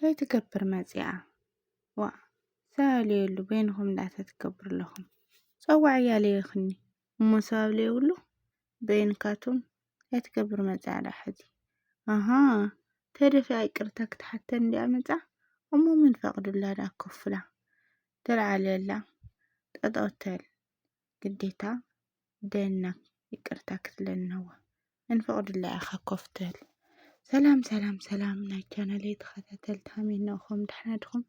ከይትገብር መጺኣ ዋ ሰብለየሉ በይንኹም እንዳተትገብር ለኹም ፀዋዕ እያለየኽኒ እሞ ሰብለየብሉ በይንካቱም ከይትገብር መጺኣ ዳሕዚ ኣሃ ተደፊኣ ይቅርታ ክትሓተን እንዲኣ መጻ እሞ ምን ፈቅዱላ ዳ ከፍላ ተልዓለላ ጠጠው ትበል ግዴታ ደና ይቅርታ ክትለነዋ እንፈቅዱላ ኢኻ ኮፍ ትበል። ሰላም ናይ ቻናለይ ተኸታተልቲ ከመይ ኢኹም ደህና ዲኹም?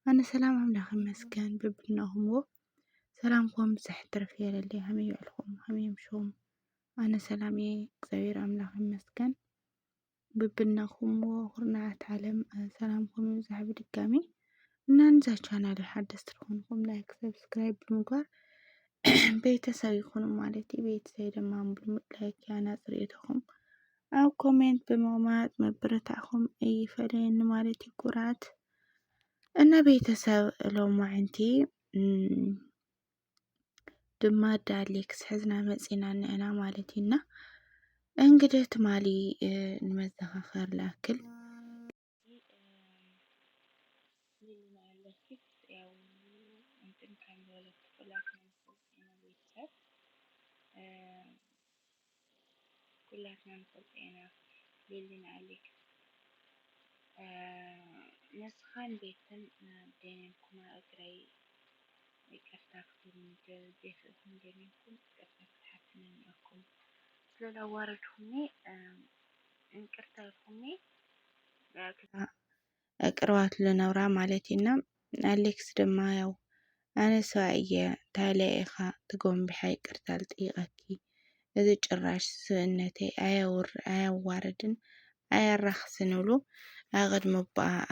ኣነ ሰላም ኣምላኽ ይመስገን በብናኹምዎ ሰላምኩም ብዝሕ ትርፍ ይበለለይ ከመይ በልኩም ከመይ ኣምሽኹም? ኣነ ሰላም እየ እግዚአብሔር ኣምላኽ ይመስገን በብናኹምዎ ኩርናዓት ዓለም ሰላምኩም ይብዛሕ ብድጋሚ እና ንዛ ቻናለይ ሓደስቲ ትኾንኩም ላይክ ሰብስክራይብ ብምግባር ቤተሰብ ይኹኑ ማለት እዩ። ቤተሰብ ድማ ብልሙድ ላይክ ያናፅር ኢትኹም ኣብ ኮሜንት ብምቕማጥ መበረታዕኹም ይፈለየኒ ማለት እዩ። ኩራት እና ቤተሰብ ሎማዓንቲ ድማ ዳሌክስ ሕዝና መጺና ንዕና ማለት ኢና እንግዲህ ትማሊ ንመዘኻኸር ላክል كلاتنا نفلطينا ليلنا عليك نسخان بيتن دينكم أقرأي يكرتاكم بيخهم دينكم يكرتاك حتى نياكم سللا واردهمي انكرتاكمي أقروات لنورا مالتنا أليكس دما يو أنا سوائية تاليخا تقوم بحي كرتال تيغاكي إذا ጭራሽ ስእነተይ ኣያዋርድን ኣያራኽስን ብሎ ኣቐድ መባኣ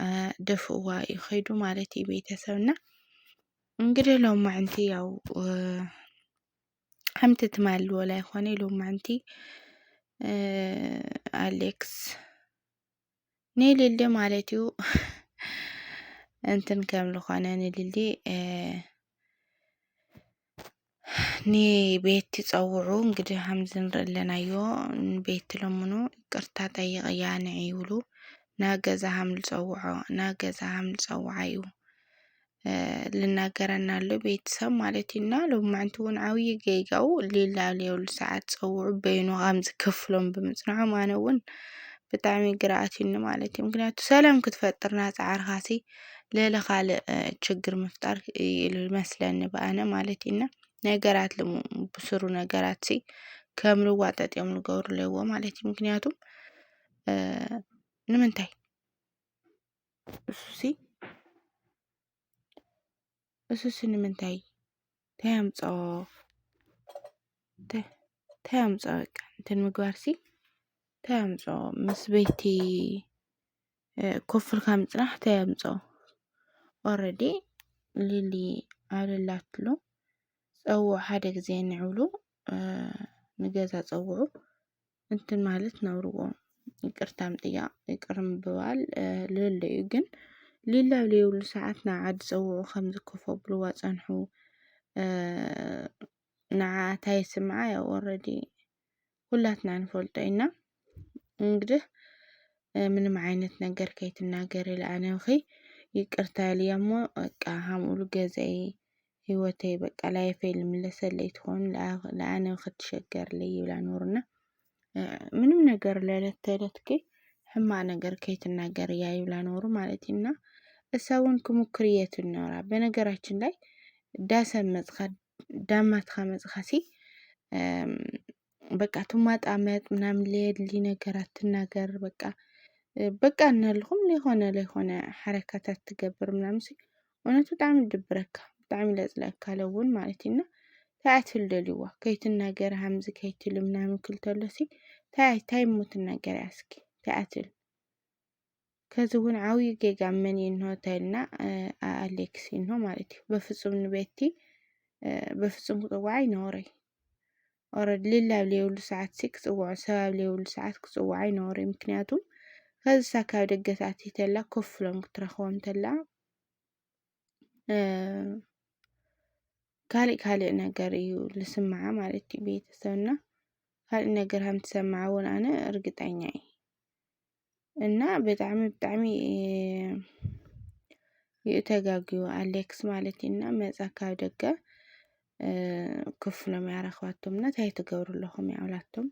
ደፍእዋ ይኸይዱ ማለት እዩ። ቤተሰብና እንግዲህ ሎማዓንቲ ያው ከምቲ ትማልዎ ላይ ኾነ ሎማዓንቲ ኣሌክስ ኔልልዲ ማለት እዩ እንትን ከም ዝኾነ ኔልልዲ ኒ ቤት ይጸውዑ እንግዲህ ሃምዝ ንርለናዮ ቤት ለምኑ ይቅርታ ጠይቕያ ንዕይብሉ ናገዛ ሃምል ጸውዖ እዩ ልናገረና ኣሎ ቤተሰብ ማለት ኢና ሎማዓንቲ እውን ዓብይ ጌጋው ሊላልየውሉ ሰዓት ጸውዑ በይኑ ሃምዝ ከፍሎም ብምጽንዖም ኣነ እውን ብጣዕሚ ግርኣትኒ ማለት እዩ። ምክንያቱ ሰላም ክትፈጥርና ጻዕርኻሲ ሌላ ካልእ ችግር ምፍጣር ይመስለኒ በኣነ ማለት ኢና ነገራት ብስሩ ነገራት ከም ልዋጠጥ እዮም ልገብሩለዎ ማለት እዩ። ምክንያቱም ንምንታይ እሱሲ ንምንታይ ተያምጾ በቃ እንትን ምግባርሲ ተያምጾ ምስ ቤቲ ኮፍልካ ምጽናሕ ተያምጾ ኦሬዲ ሊሊ ኣለላትሎ ጸውዑ ሓደ ጊዜ ንዕብሉ ንገዛ ጸውዑ እንትን ማለት ነውርዎ ይቅርታ ምጥያቅ ይቅር ምብባል ልልዩ ግን ሊላ ብለይብሉ ሰዓት ንዓዓ ጸውዑ ከም ዝከፈብልዋ ጸንሑ ንዓዓ ታይስምዓ ያው ኦሬዲ ሁላትና ንፈልጦ ኢና እንግዲህ ምንም ዓይነት ነገር ከይትናገሪ ለኣነኺ ይቅርታ ኢልያ እሞ በቃ ሃምኡሉ ገዛይ ህይወተይ በቃ ላይፈይ ልምለሰለይ ትኾን ለኣነ ክትሸገርለይ ይብላ ኖርና ምንም ነገር ለዕለት ተዕለት ሕማቅ ነገር ከይትናገር እያ ይብላ ኖሩ ማለት እና እሳውን ክሙክርየት ኖራ በነገራችን ላይ ዳማትካ መጽኻሲ በቃ ትማጣመጥ ምናምን ለየድሊ ነገራት ትናገር በቃ እናልኹም ለይኾነ ሓረካታት ትገብር ምናምን እውነቱ ብጣዕሚ ድብረካ ብጣዕሚ ለጽለአካ ለውን ማለት ኢና ታኣትል ደልይዋ ከይትናገር ሃምዚ ከይትል ምናምን ክልተሎሲ ታይ ሞ ትናገር እስኪ ታኣትል ከዚ እውን ዓብይ ጌጋ መን እንሆ ተልና ኣሌክስ እንሆ ማለት እዩ በፍጹም ንቤቲ በፍጹም ክጽዋዕ ይነውረይ ኦሬዲ ሊላ ብለይብሉ ሰዓት ክጽውዖ ሰብ ብለይብሉ ሰዓት ክጽውዕ ይነውረይ ምክንያቱም ከዛ ካብ ደገታት ተላ ኮፍሎም ክትረኽቦም ተላ ካልእ ነገር እዩ ልስምዓ ማለት እዩ። ቤተሰብና ካልእ ነገር ከም ትሰምዓ እውን ኣነ እርግጠኛ እየ እና ብጣዕሚ ይእተጋግዩ ኣሌክስ ማለት እዩ እና መፃ ካብ ደገ ክፍሎም እያ ረኽባቶም እና እንታይ ትገብሩ ኣለኹም እያ ኣብላቶም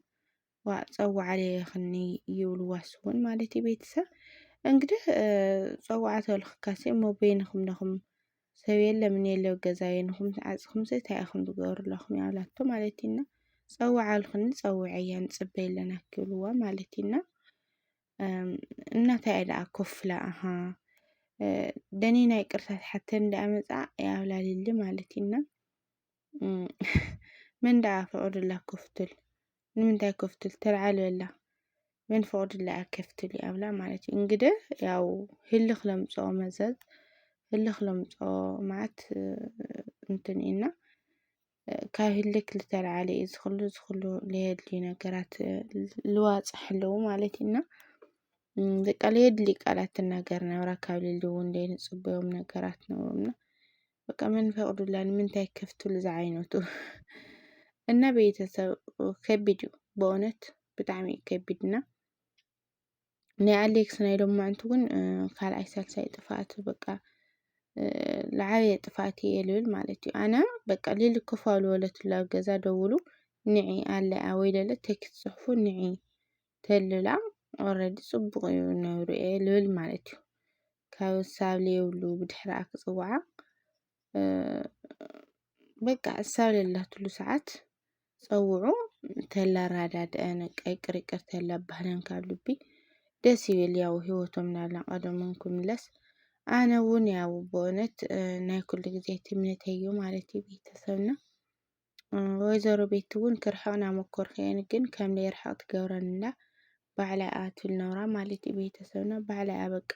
ዋ ፀዋዕለየኽኒ ይብልዋስ እውን ማለት እዩ ቤተሰብ እንግዲህ ፀዋዕተ ልኽካሲ እሞ በይንኹም ለኹም ሰብ የለም እኔ የለው ገዛ የንኹም ተዓፅኹም እንታይ ኢኹም ትገብሩ ኣለኹም እያ ኣብላቶ ማለት እዩ እና ፀዋዓልኽኒ ፀውዐ እያ ንፅበይ ኣለና ክብልዋ ማለት እዩ እና እናታይ ደኣ ኮፍላ ኣሃ ደኒና ይቅርታ ትሓተኒ ደኣ መፃ ያብላሊሊ ማለት እዩ እና መን ደኣ ፈቕዱላ ከፍትል ንምንታይ ከፍትል ተልዓልበላ መን ፈቕዱላ ከፍትል ያብላ ማለት እዩ እንግዲህ ያው ህልኽ ለምፅኦ መዘዝ ህልኽ ለምፅኦ መዓት እንትን ኢና ካብ ህልክ ዝተልዓለ እዩ ዝኽሉ ለየድሊ ነገራት ልዋፅሕ ኣለዉ ማለት እዩ እና በቃ ለየድሊ ቃላት ትናገር ነብራ ካብ ልሊ እውን ለይንፅበዮም ነገራት ነብሩና በቃ መን ፈቕዱላ ንምንታይ ከፍትሉ ዝዓይነቱ እና ቤተሰብ ከቢድ እዩ በእውነት ብጣዕሚ ከቢድና ናይ ኣሌክስ ናይ ሎማዓንቲ እውን ካልኣይ ሳልሳይ ጥፍኣት በቃ ለዓበየ ጥፍኣት እየ ልብል ማለት እዩ ኣነ በቃ ልሊ ኮፍ ኣልበለትሉ ኣብ ገዛ ደውሉ ንዒ ኣለኣ ወይ ለለ ቴክስት ፅሕፉ ንዒ ተልላ ኦረዲ ፅቡቕ እዩ ነብሩ እየ ልብል ማለት እዩ ካብ ሳብ ለየብሉ ብድሕሪኣ ክፅዋዓ በቃ እሳብ ለላትሉ ሰዓት ፀውዑ ተላራዳድአ ነቃ ይቅር ይቅር ተላ ባህለን ካብ ልቢ ደስ ይብል ያው ሂወቶም እናቀደሙ ክምለስ ኣነ እውን ያው በእውነት ናይ ኩሉ ግዜ ትምኒተይ እዩ ማለት እዩ ቤተሰብና ወይዘሮ ቤት እውን ክርሕቕና ሞከርኩ እየ ግን ከም ለይርሕቕ ትገብረንላ ባዕላይ ኣትብል ነብራ ማለት እዩ ቤተሰብና ባዕላይ በቃ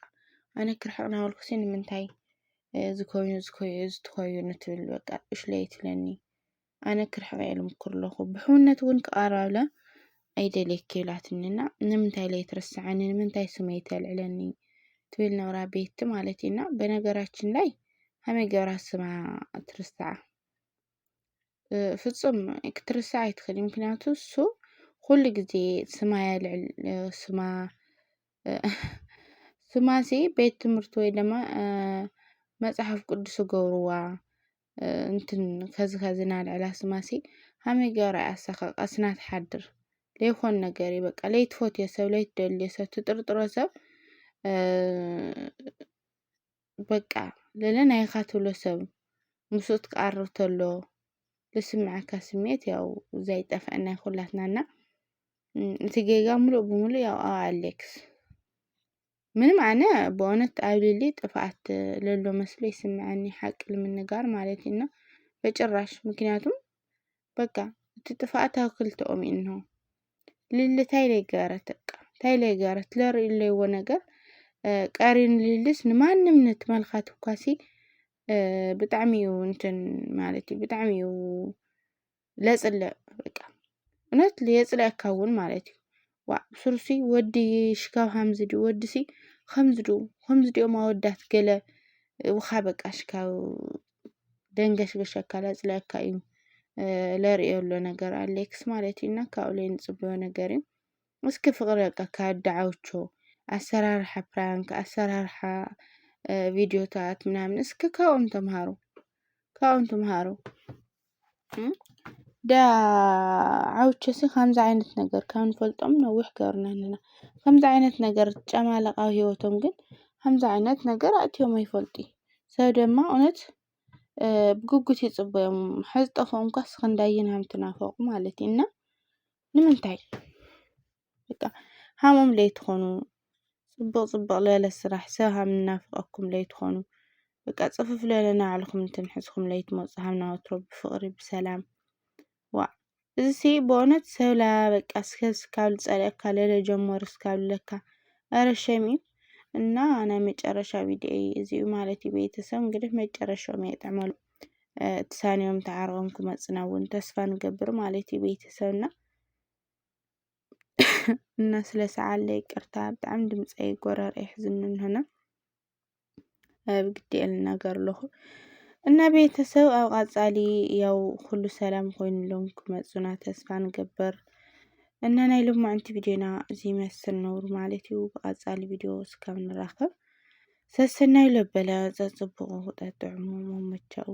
ኣነ ክርሕቕና በልኩሲ ንምንታይ ዝትኮይኑ ትብል በቃ እሽለይ ትብለኒ ኣነ ክርሕቕ እየ ልምኩር ኣለኹ ብሕውነት እውን ክቐርባለ ኣይደለይክ ይብላትኒና ንምንታይ ለይ ትርስዓኒ ንምንታይ ስመይ ተልዕለኒ ትብል ነብራ ቤት ማለት እዩ እና በነገራችን ላይ ከመይ ገብራ ስማ ትርስዓ ፍጹም ክትርስዕ ኣይትኽእልን ምክንያቱ እሱ ኩሉ ግዜ ስማ የልዕል ስማሲ ቤት ትምህርቲ ወይ ድማ መፅሓፍ ቅዱስ ገብርዋ እንትን ከዚ እናልዕላ ስማሲ ከመይ ገብራ እያ እሳ ቀስና ትሓድር ለይኮን ነገር እዩ በቃ ለይትፈትዮ ሰብ ለይትደልዮ ሰብ ትጥርጥሮ ሰብ በቃ ለለ ናይኻ ትብሎ ሰብ ምስኡ ትቀርብ ተሎ ልስምዓካ ስምዒት ያው ዘይጠፍአና ኩላትናና እቲ ጌጋ ሙሉእ ብሙሉእ ያው ኣብ ኣሌክስ ምንም ኣነ በእውነት ኣብ ልሊ ጥፍኣት ለሎ መስሎ ይስምዓኒ ሓቂ ንምንጋር ማለት እዩ እና በጭራሽ ምክንያቱም በቃ እቲ ጥፍኣት ኣብ ክልተኦም እዩ እንሆ ልሊ እንታይ ለይገበረት በቃ እንታይ ለይገበረት ለርእዩ ለይዎ ነገር ቀሪን ልልስ ንማንም ንትመልካት እኳሲ ብጣዕሚ እዩ እንትን ማለት እዩ ብጣዕሚ እዩ ለፅልእ በቃ እውነት የፅልአካ እውን ማለት እዩ ዋ ብሱሩሲ ወዲ ሽካብ ሃምዚ ድዩ ወዲሲ ከምዚ ድኦም ኣወዳት ገለ ውኻ በቃ ሽካብ ደንገሽገሸካ ለፅልአካ እዩ ለርእዮ ኣሎ ነገር ኣሌክስ ማለት እዩ እና ካብኡ ለይንፅበዮ ነገር እዩ እስኪ ፍቕሪ በቃ ካብ ዳዓውቾ ኣሰራርሓ ፕራንክ ኣሰራርሓ ቪድዮታት ምናምን እስኪ ካብኦም ተምሃሩ ዳዓውቾሲ ከምዚ ዓይነት ነገር ካብ ንፈልጦም ነዊሕ ገርና ኣለና ከምዚ ዓይነት ነገር ጨማለቕ ኣብ ሂወቶም ግን ከምዚ ዓይነት ነገር ኣእትዮም ኣይፈልጡ ሰብ ድማ እውነት ብጉጉት ይፅበዮም ሕዚ ጠፍኦም ኳስ ክንዳይን ሃም ትናፈቁ ማለት እዩ እና ንምንታይ በቃ ሃሞም ለይትኾኑ ፅቡቕ ፅቡቕ ለለ ስራሕ ሰብ ሃም እናፍቐኩም ለይትኾኑ በቃ ፅፍፍ ለለ ናባዕልኩም እንተንሕዝኩም ለይትመፁ ሃምና ወትሮ ብፍቕሪ ብሰላም ዋ እዚ በእውነት ሰብላ በቃ እስከዝ ካብ ዝፀልአካ ለለ ጀመሩ እስካብ ዝብለካ ኧረ ሸም እዩ እና ናይ መጨረሻ ቪድዮ እዚኡ ማለት እዩ ቤተሰብ እንግዲህ መጨረሻኦም የጥዕመሉ ትሳንዮም ተዓርቆም ክመፅና እውን ተስፋ ንገብር ማለት እዩ ቤተሰብና እና ስለ ሰዓለ ይቅርታ ብጣዕሚ ድምፀይ ጎረረይ ሕዝን እንሆና ብግዲኤ ልናገር ኣለኹ እና ቤተሰብ ኣብ ቀፃሊ ያው ኩሉ ሰላም ኮይኑሎም ክመፁና ተስፋ ንገብር እና ናይ ሎማዓንቲ ቪድዮና እዚ መስል ነብሩ ማለት እዩ። ብቀጻሊ ቪድዮ እስካብ ንራኸብ ሰሰናይ ለበለ ዘጽብቑ ጠጥዕሙ መመቻኡ